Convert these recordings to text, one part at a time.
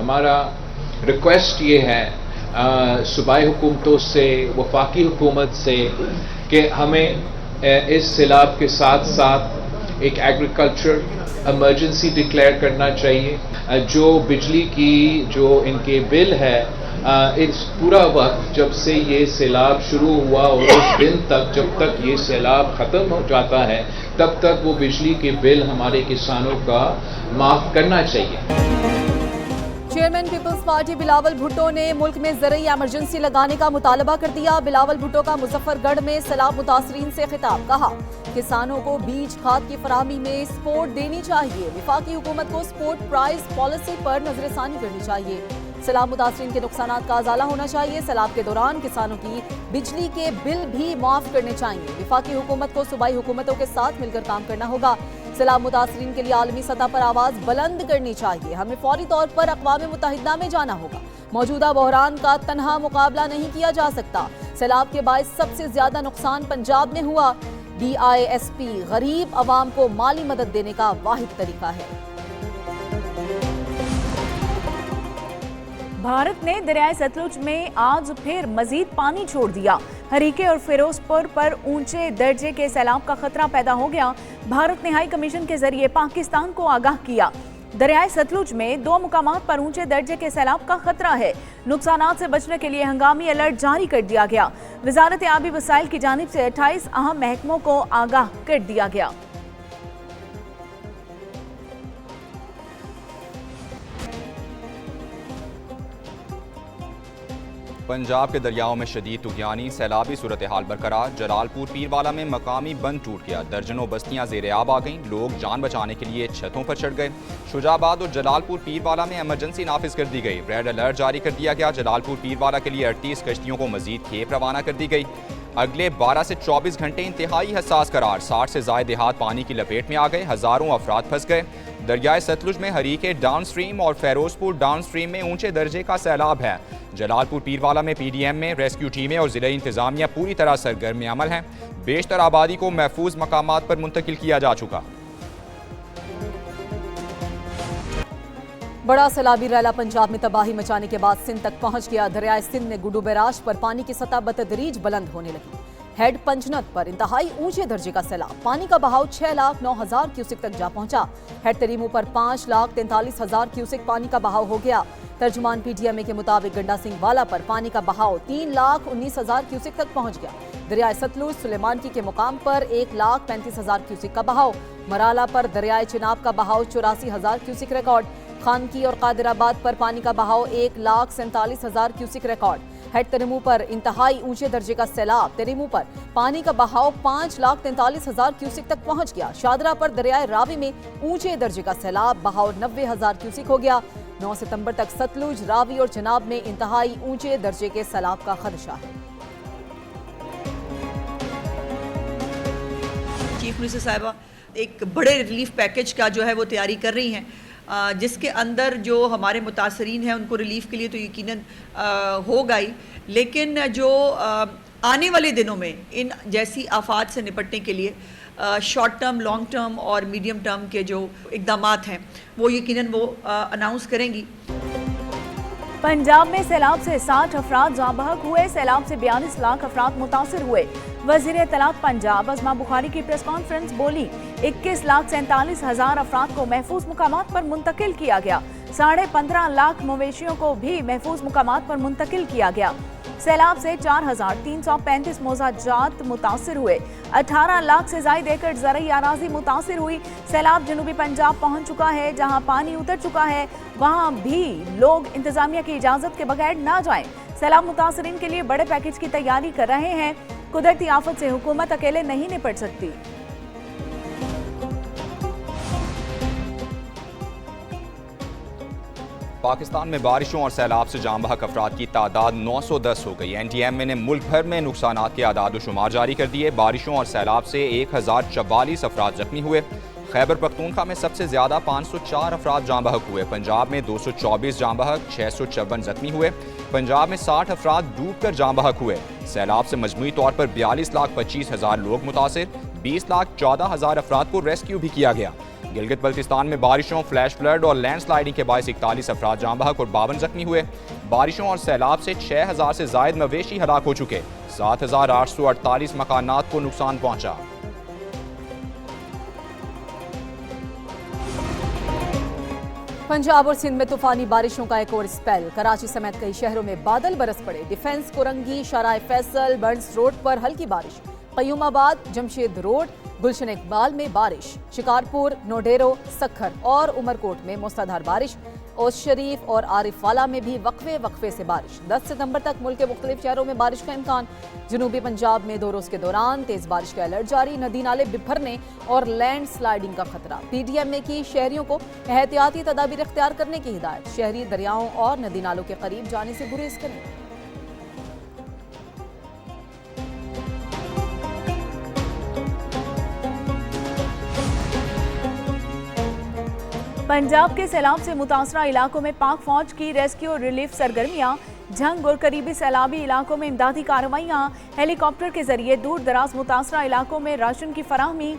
हमारा रिक्वेस्ट ये है सूबाई हुकूमतों से, वफाकी हुकूमत से, कि हमें इस सैलाब के साथ साथ एक एग्रीकल्चर इमरजेंसी डिक्लेयर करना चाहिए। जो बिजली की जो इनके बिल है, इस पूरा वक्त जब से ये सैलाब शुरू हुआ और उस दिन तक जब तक ये सैलाब ख़त्म हो जाता है, तब तक वो बिजली के बिल हमारे किसानों का माफ़ करना चाहिए। चेयरमैन पीपल्स पार्टी बिलावल भुट्टो ने मुल्क में ज़रूरी इमरजेंसी लगाने का मुतालबा कर दिया। बिलावल भुट्टो का मुजफ्फरगढ़ में सैलाब मुतासरीन से खिताब, कहा किसानों को बीज खाद की फराहमी में सपोर्ट देनी चाहिए। वफाकी हुकूमत को सपोर्ट प्राइस पॉलिसी पर नजरसानी करनी चाहिए। सैलाब मुतासरीन के नुकसानात का अजाला होना चाहिए। सैलाब के दौरान किसानों की बिजली के बिल भी माफ करने चाहिए। वफाकी हुकूमत को सूबाई हुकूमतों के साथ मिलकर काम करना होगा। सैलाब मुतासरीन के लिए आलमी सतह पर आवाज बुलंद करनी चाहिए। हमें फौरी तौर पर अक़वाम मुत्तहिदा में जाना होगा। मौजूदा बहरान का तनहा मुकाबला नहीं किया जा सकता। सैलाब के बायस सबसे ज्यादा नुकसान पंजाब में हुआ। DISP गरीब अवाम को माली मदद देने का वाहिद तरीका है। भारत ने दरियाए सतलुज में आज फिर मजीद पानी छोड़ दिया। हरीके और फिरोजपुर पर ऊंचे दर्जे के सैलाब का खतरा पैदा हो गया। भारत ने हाई कमीशन के जरिए पाकिस्तान को आगाह किया। दरियाए सतलुज में 2 मुकामात पर ऊंचे दर्जे के सैलाब का खतरा है। नुकसानात से बचने के लिए हंगामी अलर्ट जारी कर दिया गया। वजारत आबी वसाइल की जानिब से 28 अहम महकमों को आगाह कर दिया गया। पंजाब के दरियाओं में शदीद तुगयानी, सैलाबी सूरत हाल बरकरार। जलालपुर पीरवाला में मकामी बंद टूट गया, दर्जनों बस्तियां ज़ेरे आब आ गईं। लोग जान बचाने के लिए छतों पर चढ़ गए। शुजाबाद और जलालपुर पीरवाला में इमरजेंसी नाफिज कर दी गई। रेड अलर्ट जारी कर दिया गया। जलालपुर पीरवाला के लिए 38 कश्तियों को मजीद खेप रवाना कर दी गई। अगले 12 से 24 घंटे इंतहाई हसास करार। 60 से ज़ायद देहात पानी की लपेट में आ गए। हज़ारों अफराद फंस गए। दरियाए सतलुज में हरीके डाउन स्ट्रीम और फेरोजपुर डाउन स्ट्रीम में ऊंचे दर्जे का सैलाब है। जलालपुर पीरवाला में PDM में रेस्क्यू टीमें और ज़िला इंतजामिया पूरी तरह सरगर्म में अमल हैं। बेशतर आबादी को महफूज मकामात पर मुंतकिल किया जा चुका। बड़ा सैलाबी रैला पंजाब में तबाही मचाने के बाद सिंध तक पहुंच गया। दरियाए सिंध में गुडू बैराज पर पानी की सतह बतदरीज बुलंद होने लगी। हेड पंचनद पर इंतहाई ऊंचे दर्जे का सैलाब, पानी का बहाव 6,09,000 क्यूसिक तक जा पहुंचा। हेड तरीमू पर 5,43,000 क्यूसिक पानी का बहाव हो गया। तर्जुमान PTMA के मुताबिक गंडा सिंह वाला पर पानी का बहाव 3,19,000 क्यूसिक तक पहुंच गया। दरियाए सतलुज सुलेमानकी के मुकाम पर 1,35,000 क्यूसिक का बहाव। मराला पर दरियाए चिनाब का बहाव 84,000 क्यूसिक रिकॉर्ड। खानकी और कादिराबाद पर पानी का बहाव 1,47,000 क्यूसिक रिकॉर्ड। हेड तरीमू पर इंतहाई ऊंचे दर्जे का सैलाब, तरीमू पर पानी का बहाव 5,43,000 क्यूसिक तक पहुंच गया। शादरा पर दरियाए रावी में ऊंचे दर्जे का सैलाब, बहाव 90,000 क्यूसिक हो गया। 9 सितंबर तक सतलुज, रावी और चिनाब में इंतहाई ऊंचे दर्जे के सैलाब का खदशा है। चीफ मिनिस्टर साहिबा एक बड़े रिलीफ पैकेज का जो है वो तैयारी कर रही हैं, जिसके अंदर जो हमारे मुतासरीन हैं उनको रिलीफ के लिए तो यकीनन होगा ही, लेकिन जो आने वाले दिनों में इन जैसी आफात से निपटने के लिए शॉर्ट टर्म, लॉन्ग टर्म और मीडियम टर्म के जो इक़दामात हैं वो यकीनन वो अनाउंस करेंगी। पंजाब में सैलाब से 60 अफराद जाँ बहक हुए। सैलाब से 42 लाख अफराद मुतासिर हुए। वज़ीर इत्तलात पंजाब अज़मा बुखारी की प्रेस कॉन्फ्रेंस बोली, 21,47,000 अफराद को महफूज मुकामात पर मुंतकिल किया गया। 15.5 लाख मवेशियों को भी महफूज मुकामात पर मुंतकिल किया गया। सैलाब से 4,335 मौजाजात मुतासिर हुए। 18 लाख से ज़ायद एकड़ ज़रई अराज़ी मुतासिर हुई। सैलाब जनूबी पंजाब पहुंच चुका है। जहां पानी उतर चुका है वहां भी लोग इंतजामिया की इजाज़त के बगैर ना जाएं। सैलाब मुतासरीन के लिए बड़े पैकेज की तैयारी कर रहे हैं। कुदरती आफत से हुकूमत अकेले नहीं निपट सकती। पाकिस्तान में बारिशों और सैलाब से जाँ बहक अफराद की तादाद 910 हो गई। NTMA ने मुल्क भर में नुकसानात के आदाद शुमार जारी कर दिए। बारिशों और सैलाब से 1,044 अफराद जख्मी हुए। खैबर पख्तूनख्वा में सबसे ज्यादा 504 अफराद जाँ बहक हुए। पंजाब में 224 जाँ बहक, 656 जख्मी हुए। पंजाब में 60 अफराद डूब कर जाँ बहक हुए। सैलाब से मजमूई तौर पर 42,25,000 लोग मुतासिर। 20,14,000 अफराद को रेस्क्यू भी किया गया। गिलगित बल्तिस्तान में बारिशों, फ्लैश फ्लड और लैंडस्लाइडिंग के बायस 41 अफराद जाँ बहक और 52 जख्मी हुए। बारिशों और सैलाब से 6000 से जायद मवेशी हलाक हो चुके। 7848 मकानात को नुकसान पहुंचा। पंजाब और सिंध में तूफानी बारिशों का एक और स्पेल। कराची समेत कई शहरों में बादल बरस पड़े। Defence, Korangi, Shahrah Faisal, Burns road पर हल्की बारिश। कयूमाबाद, जमशेद रोड, गुलशन इकबाल में बारिश। शिकारपुर, नोडेरो, सखर और उमरकोट में मूसलाधार बारिश। ओस शरीफ और आरिफवाला में भी वक्फे से बारिश। 10 सितंबर तक मुल्क के मुख्तलिफ शहरों में बारिश का इम्कान। जनूबी पंजाब में 2 रोज के दौरान तेज बारिश का अलर्ट जारी। नदी नाले बिफरने और लैंड स्लाइडिंग का खतरा। PDM ने की शहरियों को एहतियाती तदाबीर इख्तियार करने की हिदायत। शहरी दरियाओं और नदी नालों के करीब जाने से गुरेज करें। पंजाब के सैलाब से मुतासरा इलाकों में पाक फौज की रेस्क्यू और रिलीफ सरगर्मियां। झंग और करीबी सैलाबी इलाकों में इमदादी कार्रवाइयां। हेलीकॉप्टर के जरिए दूर दराज मुतासरा इलाकों में राशन की फराहमी।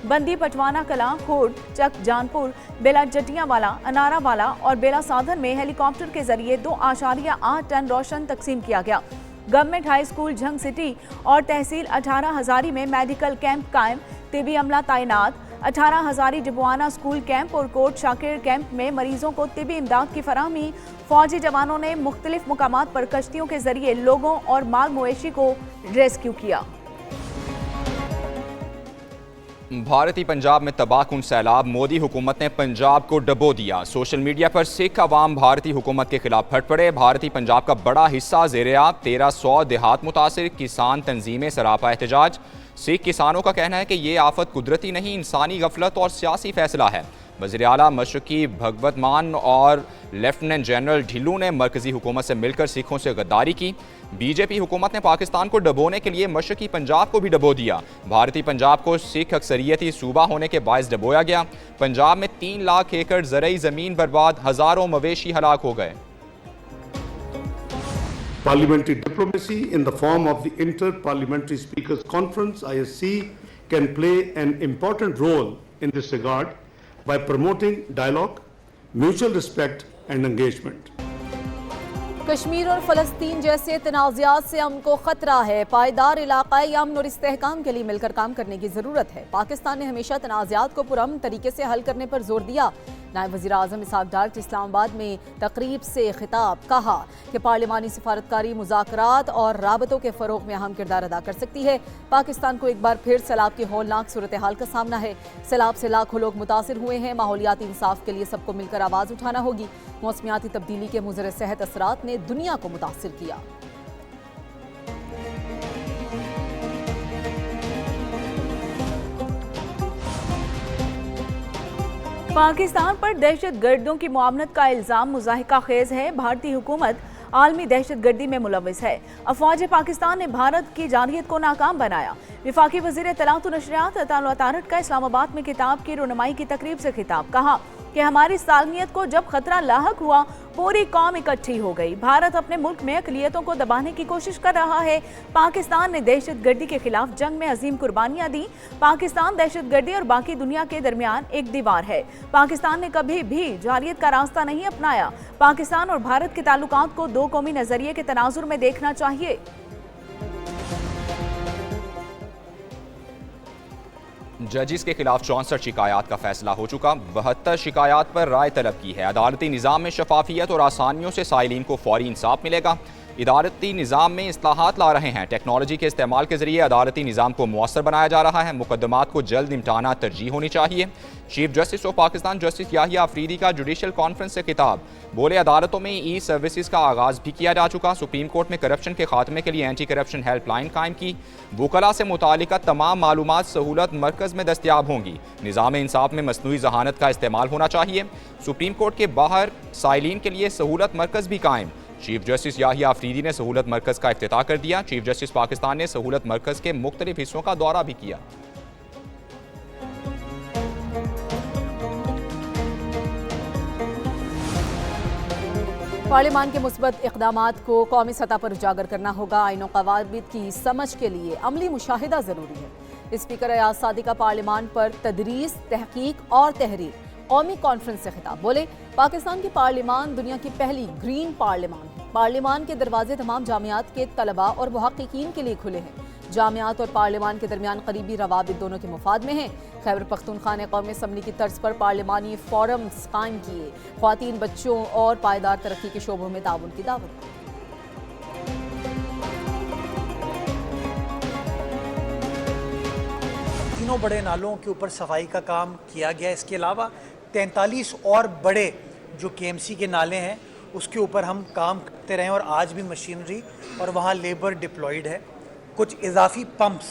बंदी, पटवाना कलां, हुड, चक जानपुर, बेला जटियावाला, अनारावाला और बेला साधन में हेलीकॉप्टर के जरिए 2.8 टन रोशन तकसीम किया गया। Government high school Jhang city और तहसील 18 हजारी में मेडिकल कैंप कायम। तिबी अमला तैनात। 18 हजारी डिबवाना स्कूल कैंप और कोट शाकिर कैंप में मरीजों को तिबी इमदाद की फराहमी। फौजी जवानों ने मुख्तलिफ मुकामात पर कश्तियों के जरिए लोगों और माल मवेशी को रेस्क्यू किया। भारतीय पंजाब में तबाहकुन सैलाब। मोदी हुकूमत ने पंजाब को डबो दिया। सोशल मीडिया पर सिख अवाम भारतीय हुकूमत के खिलाफ फट पड़े। भारतीय पंजाब का बड़ा हिस्सा ज़ेर-ए-आब। 1300 देहात मुतासिर। किसान तंजीमें सरापा एहतजाज। सिख किसानों का कहना है कि ये आफत कुदरती नहीं, इंसानी गफलत और सियासी फैसला है। वज़ीर आला मशरकी भगवत मान और लेफ्टिनेंट जनरल ढिल्लू ने मरकजी हुकूमत से मिलकर सिखों से गद्दारी की। बीजेपी हुकूमत ने पाकिस्तान को डबोने के लिए मशरकी पंजाब को भी डबो दिया। भारतीय पंजाब को सिख अक्सरियती सूबा होने के बायस डबोया गया। पंजाब में 3 लाख एकड़ ज़रई ज़मीन बर्बाद। हज़ारों मवेशी हलाक हो गए। Parliamentary diplomacy in the form of the Inter-Parliamentary Speakers Conference (ISC) can play an important role in this regard by promoting dialogue, mutual respect and engagement. Kashmir और फ़लस्तीन जैसे तनाज़ात से अमन को ख़तरा है। पायदार इलाक़ाई अमन और इस्तेहकाम के लिए मिलकर काम करने की ज़रूरत है। पाकिस्तान ने हमेशा तनाज़ात को पुरअमन तरीके से हल करने पर जोर दिया। नायब वज़ीर आज़म इसहाक़ डार इस्लामाबाद में तकरीब से खिताब। कहा कि पार्लिमानी सफारतकारी मुज़ाकरात और राबतों के फ़रोग़ में अहम किरदार अदा कर सकती है। पाकिस्तान को एक बार फिर सैलाब की हौलनाक सूरत हाल का सामना है। सैलाब से लाखों लोग मुतासिर हुए हैं। माहौलियाती इंसाफ के लिए सबको मिलकर आवाज़ उठाना होगी। मौसमियाती तब्दीली के मुज़र सेहत असरात ने दुनिया को मुतासिर किया। पाकिस्तान पर दहशत गर्दों की मुआवनत का इल्ज़ाम मुज़ाहिका खेज है। भारतीय हुकूमत आलमी दहशत गर्दी में मुलव्वस है। अफवाज पाकिस्तान ने भारत की जारहियत को नाकाम बनाया। विफाकी वज़ीर इत्तलात व नशरियात अता तारट का इस्लामाबाद में किताब की रुनमाई की तकरीब से खिताब। कहा कि हमारी सालमियत को जब खतरा लाहक हुआ पूरी कौम इकट्ठी हो गई। भारत अपने मुल्क में अक़लियतों को दबाने की कोशिश कर रहा है। पाकिस्तान ने दहशत गर्दी के खिलाफ जंग में अजीम कुर्बानियां दी। पाकिस्तान दहशत गर्दी और बाकी दुनिया के दरमियान एक दीवार है। पाकिस्तान ने कभी भी जारहियत का रास्ता नहीं अपनाया। पाकिस्तान और भारत के ताल्लुकात को 2 कौमी नजरिए के तनाजुर में देखना चाहिए। जजिस के खिलाफ 64 शिकायत का फैसला हो चुका। 72 शिकायत पर राय तलब की है। अदालती निज़ाम में शफाफियत और आसानियों से साइलिन को फौरी इंसाफ मिलेगा। इदारती निज़ाम में इस्लाहात ला रहे हैं। टेक्नोलॉजी के इस्तेमाल के जरिए अदालती निज़ाम को मुअस्सर बनाया जा रहा है। मुकदमात को जल्द निपटाना तरजीह होनी चाहिए। Chief justice of Pakistan justice Yahya Afridi का जुडिशल कॉन्फ्रेंस से खिताब। बोले अदालतों में ई सर्विसेज का आगाज़ भी किया जा चुका। सुप्रीम कोर्ट में करप्शन के खात्मे के लिए एंटी करप्शन हेल्पलाइन कायम की। वुकला से मुतालिका तमाम मालूमात सहूलत मरकज़ में दस्तियाब होंगी। निज़ाम इंसाफ में मसनूई जहानत का इस्तेमाल होना चाहिए। सुप्रीम कोर्ट के बाहर साइलिन के लिए सहूलत मरकज़ भी कायम। चीफ जस्टिस याहिया अफरीदी ने सहूलत मरकज़ का इफ्तिताह कर दिया। चीफ जस्टिस पाकिस्तान ने सहूलत मरकज़ के मुख्तलिफ हिस्सों का दौरा भी किया। पार्लियामान के मुस्बत इक़दामात को कौमी सतह पर उजागर करना होगा। आईन और क़वानीन की समझ के लिए अमली मुशाहिदा ज़रूरी है। स्पीकर अयाज सादिका पार्लियामान पर तदरीस, तहकीक और तहरीर कौमी कॉन्फ्रेंस से खिताब। बोले, पाकिस्तान की पार्लियामान दुनिया की पहली ग्रीन पार्लियामान है। पार्लियामान के दरवाजे तमाम जामियात के तलबा और मुहक्किकीन के लिए खुले हैं। जामियात और पार्लियामान के दरमियान करीबी रवाबित दोनों के मुफाद में हैं। खैबर पख्तूनख्वा ने कौमी असम्बली की तर्ज पर पार्लियामानी फोरम्स कायम किए। ख्वातीन, बच्चों और पायदार तरक्की के शोबों में ताउन की दावत। तीनों बड़े नालों के ऊपर सफाई का काम किया गया। इसके अलावा 43 और बड़े जो KMC के नाले हैं उसके ऊपर हम काम करते रहे और आज भी मशीनरी और वहाँ लेबर डिप्लॉयड है। कुछ इजाफी पंप्स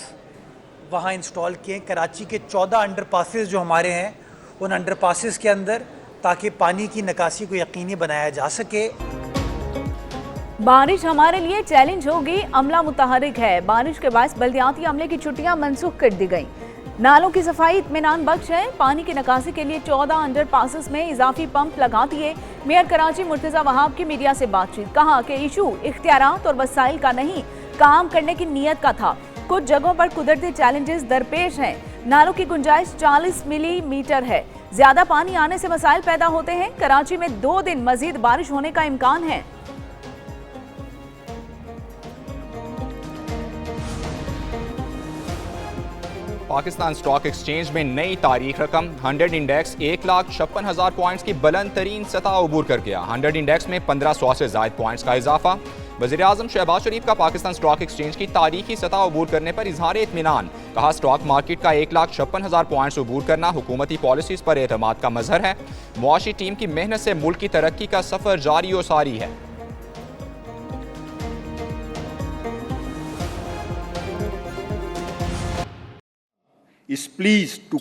वहाँ इंस्टॉल किए कराची के 14 अंडरपासेस जो हमारे हैं उन अंडरपासेस के अंदर, ताकि पानी की निकासी को यकीनी बनाया जा सके। बारिश हमारे लिए चैलेंज होगी, अमला मुतहरिक है। बारिश के बायस बल्दियाती अमले की छुट्टियां मनसूख कर दी गई। नालों की सफाई इत्मीनान बख्श है। पानी की निकासी के लिए 14 अंडरपासेस में इजाफी पंप लगा दिए। मेयर कराची मुर्तजा वहाब की मीडिया से बातचीत, कहा कि इशू इख्तियारात और वसाइल का नहीं, काम करने की नीयत का था। कुछ जगहों पर कुदरती चैलेंजेस दरपेश हैं। नालों की गुंजाइश 40 मिलीमीटर है। ज्यादा पानी आने से मसाइल पैदा होते हैं। कराची में 2 दिन मजीद बारिश होने का इम्कान है। पाकिस्तान स्टॉक एक्सचेंज में नई तारीख रकम। 100 इंडेक्स 1,56,000 पॉइंट्स की बुलंद तरीन सतह अबूर कर गया। 100 इंडेक्स में 1500 से ज़ायद पॉइंट्स का इजाफा। वज़ीर-ए-आज़म शहबाज शरीफ का पाकिस्तान स्टॉक एक्सचेंज की तारीखी सतह अबूर करने पर इजहार इत्मीनान। कहा, स्टॉक मार्केट का 1,56,000 पॉइंट्स अबूर करना हुकूमती पॉलिसीज़ पर एतमाद का मजहर है। मुआशी टीम की मेहनत से मुल्क की तरक्की का सफ़र जारी और सारी है। is pleased to